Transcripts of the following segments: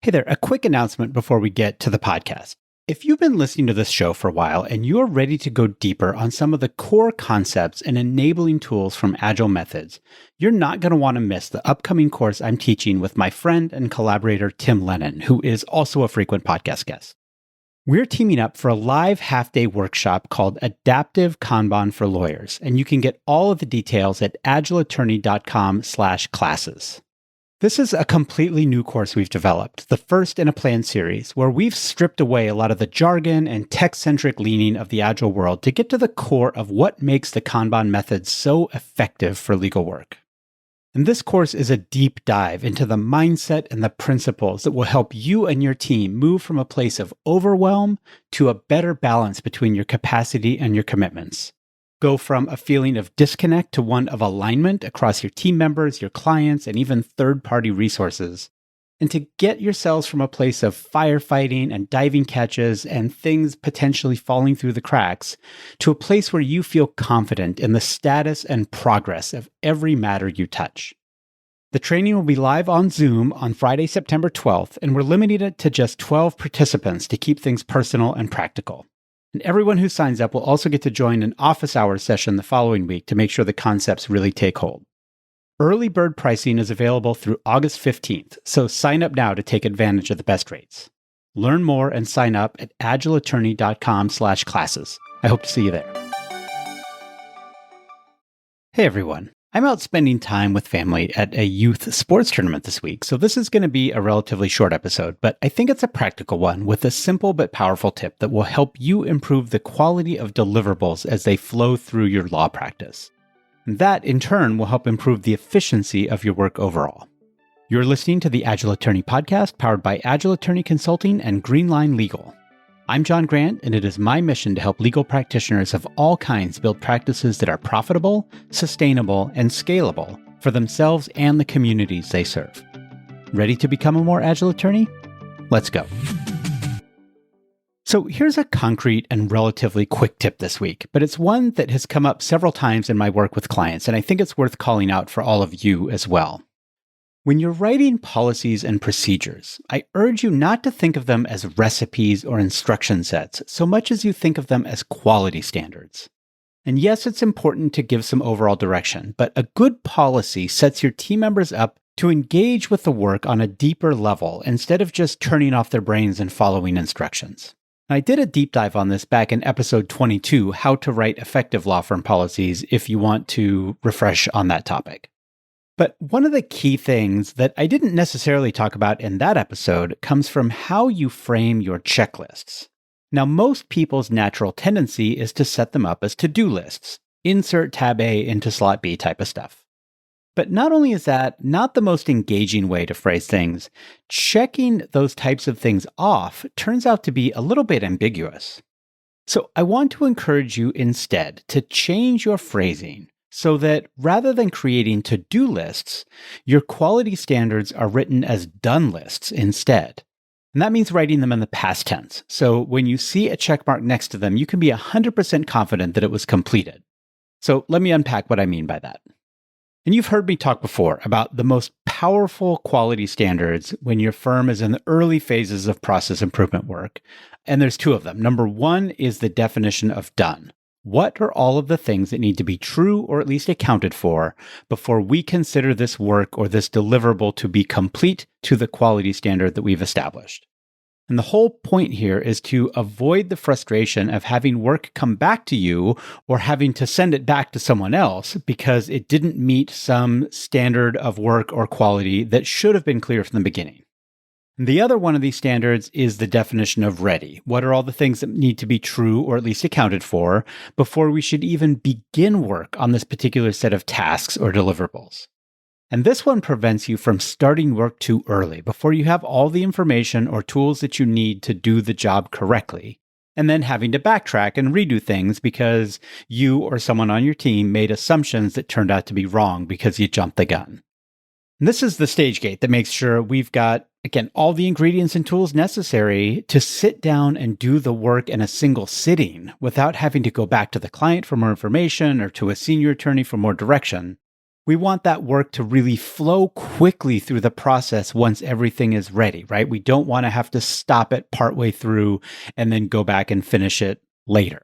Hey there, a quick announcement before we get to the podcast. If you've been listening to this show for a while and you're ready to go deeper on some of the core concepts and enabling tools from Agile methods, you're not going to want to miss the upcoming course I'm teaching with my friend and collaborator, Tim Lennon, who is also a frequent podcast guest. We're teaming up for a live half-day workshop called Adaptive Kanban for Lawyers, and you can get all of the details at agileattorney.com/classes. This is a completely new course we've developed, the first in a planned series, where we've stripped away a lot of the jargon and tech-centric leaning of the Agile world to get to the core of what makes the Kanban method so effective for legal work. And this course is a deep dive into the mindset and the principles that will help you and your team move from a place of overwhelm to a better balance between your capacity and your commitments. Go from a feeling of disconnect to one of alignment across your team members, your clients, and even third-party resources. And to get yourselves from a place of firefighting and diving catches and things potentially falling through the cracks to a place where you feel confident in the status and progress of every matter you touch. The training will be live on Zoom on Friday, September 12th, and we're limiting it to just 12 participants to keep things personal and practical. And everyone who signs up will also get to join an office hours session the following week to make sure the concepts really take hold. Early bird pricing is available through August 15th, so sign up now to take advantage of the best rates. Learn more and sign up at agileattorney.com/classes. I hope to see you there. Hey everyone. I'm out spending time with family at a youth sports tournament this week, so this is going to be a relatively short episode, but I think it's a practical one with a simple but powerful tip that will help you improve the quality of deliverables as they flow through your law practice. And that, in turn, will help improve the efficiency of your work overall. You're listening to the Agile Attorney podcast powered by Agile Attorney Consulting and Greenline Legal. I'm John Grant, and it is my mission to help legal practitioners of all kinds build practices that are profitable, sustainable, and scalable for themselves and the communities they serve. Ready to become a more agile attorney? Let's go. So here's a concrete and relatively quick tip this week, but it's one that has come up several times in my work with clients, and I think it's worth calling out for all of you as well. When you're writing policies and procedures, I urge you not to think of them as recipes or instruction sets so much as you think of them as quality standards. And yes, it's important to give some overall direction, but a good policy sets your team members up to engage with the work on a deeper level instead of just turning off their brains and following instructions. I did a deep dive on this back in episode 22, How to Write Effective Law Firm Policies, if you want to refresh on that topic. But one of the key things that I didn't necessarily talk about in that episode comes from how you frame your checklists. Now, most people's natural tendency is to set them up as to-do lists, insert tab A into slot B type of stuff. But not only is that not the most engaging way to phrase things, checking those types of things off turns out to be a little bit ambiguous. So I want to encourage you instead to change your phrasing so that rather than creating to-do lists, your quality standards are written as done lists instead. And that means writing them in the past tense. So when you see a check mark next to them, you can be 100% confident that it was completed. So let me unpack what I mean by that. And you've heard me talk before about the most powerful quality standards when your firm is in the early phases of process improvement work. And there's two of them. Number one is the definition of done. What are all of the things that need to be true or at least accounted for before we consider this work or this deliverable to be complete to the quality standard that we've established? And the whole point here is to avoid the frustration of having work come back to you or having to send it back to someone else because it didn't meet some standard of work or quality that should have been clear from the beginning. The other one of these standards is the definition of ready. What are all the things that need to be true or at least accounted for before we should even begin work on this particular set of tasks or deliverables? And this one prevents you from starting work too early before you have all the information or tools that you need to do the job correctly, and then having to backtrack and redo things because you or someone on your team made assumptions that turned out to be wrong because you jumped the gun. And this is the stage gate that makes sure we've got, again, all the ingredients and tools necessary to sit down and do the work in a single sitting without having to go back to the client for more information or to a senior attorney for more direction. We want that work to really flow quickly through the process once everything is ready, right? We don't want to have to stop it partway through and then go back and finish it later.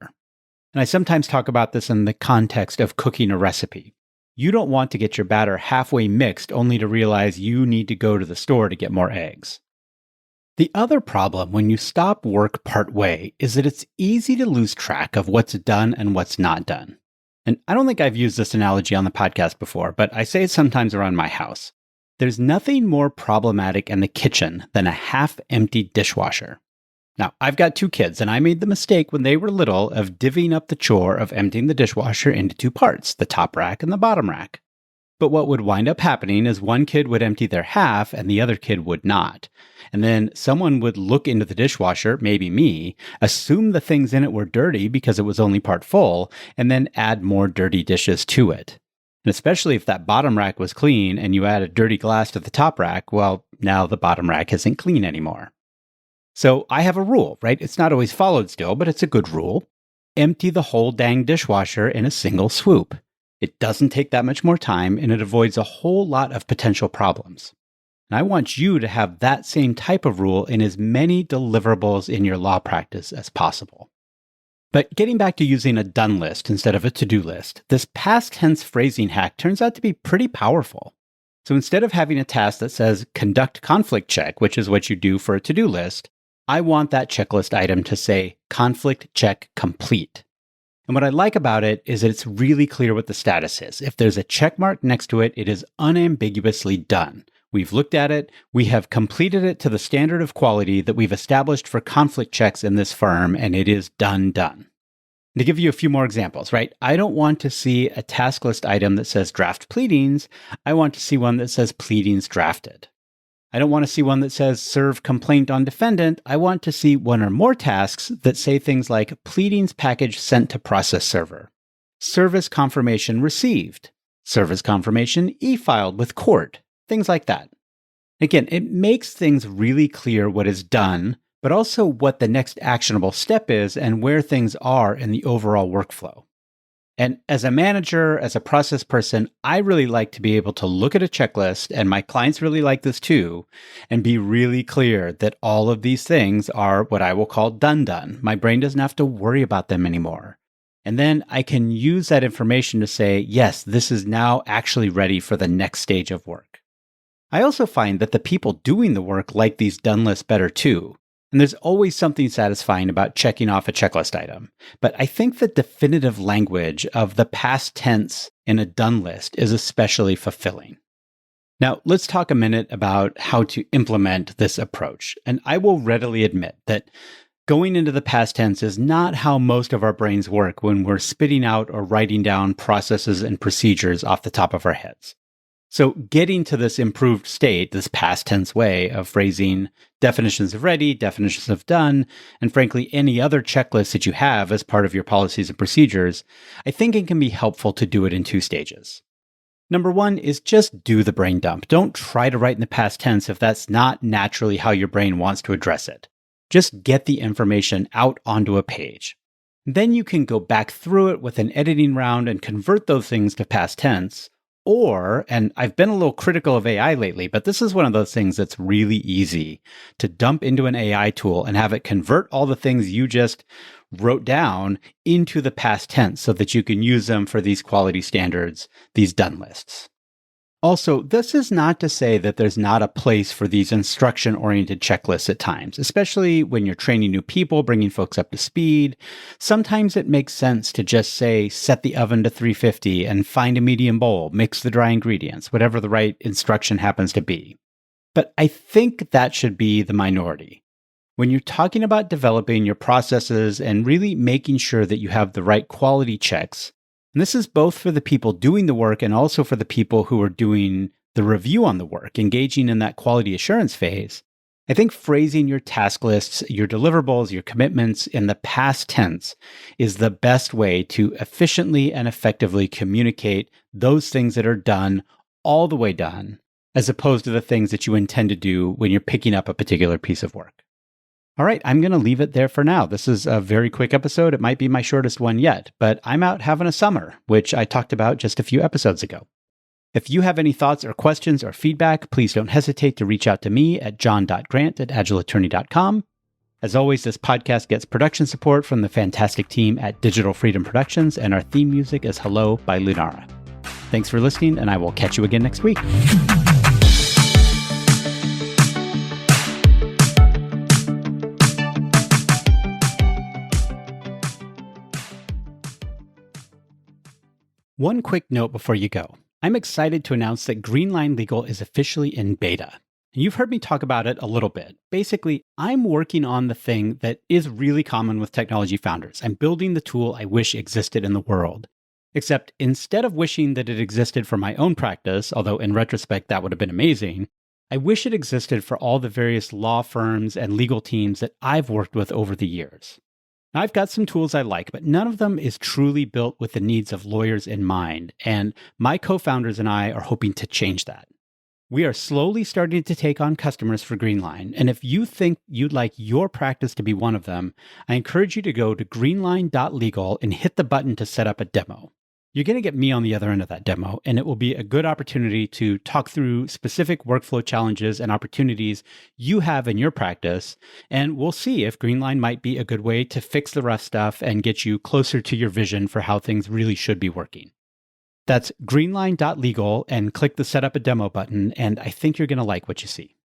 And I sometimes talk about this in the context of cooking a recipe. You don't want to get your batter halfway mixed only to realize you need to go to the store to get more eggs. The other problem when you stop work partway is that it's easy to lose track of what's done and what's not done. And I don't think I've used this analogy on the podcast before, but I say it sometimes around my house. There's nothing more problematic in the kitchen than a half-empty dishwasher. Now, I've got 2 kids, and I made the mistake when they were little of divvying up the chore of emptying the dishwasher into 2 parts, the top rack and the bottom rack. But what would wind up happening is one kid would empty their half and the other kid would not. And then someone would look into the dishwasher, maybe me, assume the things in it were dirty because it was only part full, and then add more dirty dishes to it. And especially if that bottom rack was clean and you add a dirty glass to the top rack, well, now the bottom rack isn't clean anymore. So I have a rule, right? It's not always followed still, but it's a good rule. Empty the whole dang dishwasher in a single swoop. It doesn't take that much more time, and it avoids a whole lot of potential problems. And I want you to have that same type of rule in as many deliverables in your law practice as possible. But getting back to using a done list instead of a to-do list, this past tense phrasing hack turns out to be pretty powerful. So instead of having a task that says conduct conflict check, which is what you do for a to-do list, I want that checklist item to say conflict check complete. And what I like about it is that it's really clear what the status is. If there's a check mark next to it, it is unambiguously done. We've looked at it, we have completed it to the standard of quality that we've established for conflict checks in this firm, and it is done. To give you a few more examples, right? I don't want to see a task list item that says draft pleadings. I want to see one that says pleadings drafted. I don't want to see one that says serve complaint on defendant. I want to see one or more tasks that say things like pleadings package sent to process server, service confirmation received, service confirmation e-filed with court, things like that. Again, it makes things really clear what is done, but also what the next actionable step is and where things are in the overall workflow. And as a manager, as a process person, I really like to be able to look at a checklist, and my clients really like this too, and be really clear that all of these things are what I will call done. My brain doesn't have to worry about them anymore. And then I can use that information to say, yes, this is now actually ready for the next stage of work. I also find that the people doing the work like these done lists better too. And there's always something satisfying about checking off a checklist item. But I think the definitive language of the past tense in a done list is especially fulfilling. Now, let's talk a minute about how to implement this approach. And I will readily admit that going into the past tense is not how most of our brains work when we're spitting out or writing down processes and procedures off the top of our heads. So getting to this improved state, this past tense way of phrasing definitions of ready, definitions of done, and frankly, any other checklist that you have as part of your policies and procedures, I think it can be helpful to do it in 2 stages. Number 1 is just do the brain dump. Don't try to write in the past tense if that's not naturally how your brain wants to address it. Just get the information out onto a page. Then you can go back through it with an editing round and convert those things to past tense. Or, and I've been a little critical of AI lately, but this is one of those things that's really easy to dump into an AI tool and have it convert all the things you just wrote down into the past tense so that you can use them for these quality standards, these done lists. Also, this is not to say that there's not a place for these instruction-oriented checklists at times, especially when you're training new people, bringing folks up to speed. Sometimes it makes sense to just say, set the oven to 350 and find a medium bowl, mix the dry ingredients, whatever the right instruction happens to be. But I think that should be the minority. When you're talking about developing your processes and really making sure that you have the right quality checks, and this is both for the people doing the work and also for the people who are doing the review on the work, engaging in that quality assurance phase. I think phrasing your task lists, your deliverables, your commitments in the past tense is the best way to efficiently and effectively communicate those things that are done all the way done, as opposed to the things that you intend to do when you're picking up a particular piece of work. All right, I'm going to leave it there for now. This is a very quick episode. It might be my shortest one yet, but I'm out having a summer, which I talked about just a few episodes ago. If you have any thoughts or questions or feedback, please don't hesitate to reach out to me at john.grant@agileattorney.com. As always, this podcast gets production support from the fantastic team at Digital Freedom Productions, and our theme music is Hello by Lunara. Thanks for listening, and I will catch you again next week. One quick note before you go. I'm excited to announce that Greenline Legal is officially in beta. You've heard me talk about it a little bit. Basically, I'm working on the thing that is really common with technology founders. I'm building the tool I wish existed in the world. Except instead of wishing that it existed for my own practice, although in retrospect that would have been amazing, I wish it existed for all the various law firms and legal teams that I've worked with over the years. Now, I've got some tools I like, but none of them is truly built with the needs of lawyers in mind, and my co-founders and I are hoping to change that. We are slowly starting to take on customers for Greenline, and if you think you'd like your practice to be one of them, I encourage you to go to greenline.legal and hit the button to set up a demo. You're going to get me on the other end of that demo, and it will be a good opportunity to talk through specific workflow challenges and opportunities you have in your practice, and we'll see if Greenline might be a good way to fix the rough stuff and get you closer to your vision for how things really should be working. That's greenline.legal and click the Set Up a Demo button, and I think you're going to like what you see.